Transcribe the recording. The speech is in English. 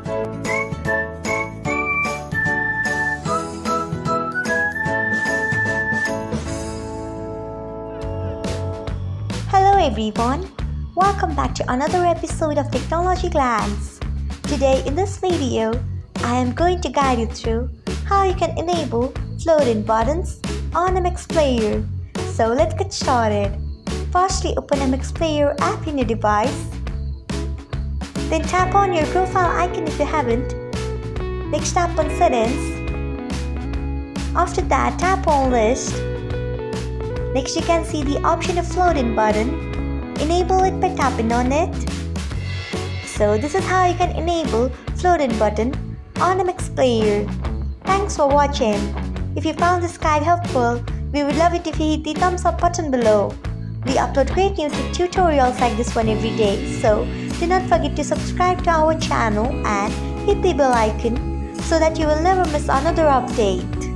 Hello everyone, welcome back to another episode of Technologyglance. Today in this video, I am going to guide you through how you can enable float-in buttons on MX Player. So let's get started. Firstly, open MX Player app in your device. Then tap on your profile icon if you haven't. Next tap on settings. After that, tap on list. Next you can see the option of float-in button. Enable it by tapping on it. So this is how you can enable float-in button on MX Player. Thanks for watching. If you found this guide helpful, we would love it if you hit the thumbs up button below. We upload great new tutorials like this one every day, so do not forget to subscribe to our channel and hit the bell icon so that you will never miss another update.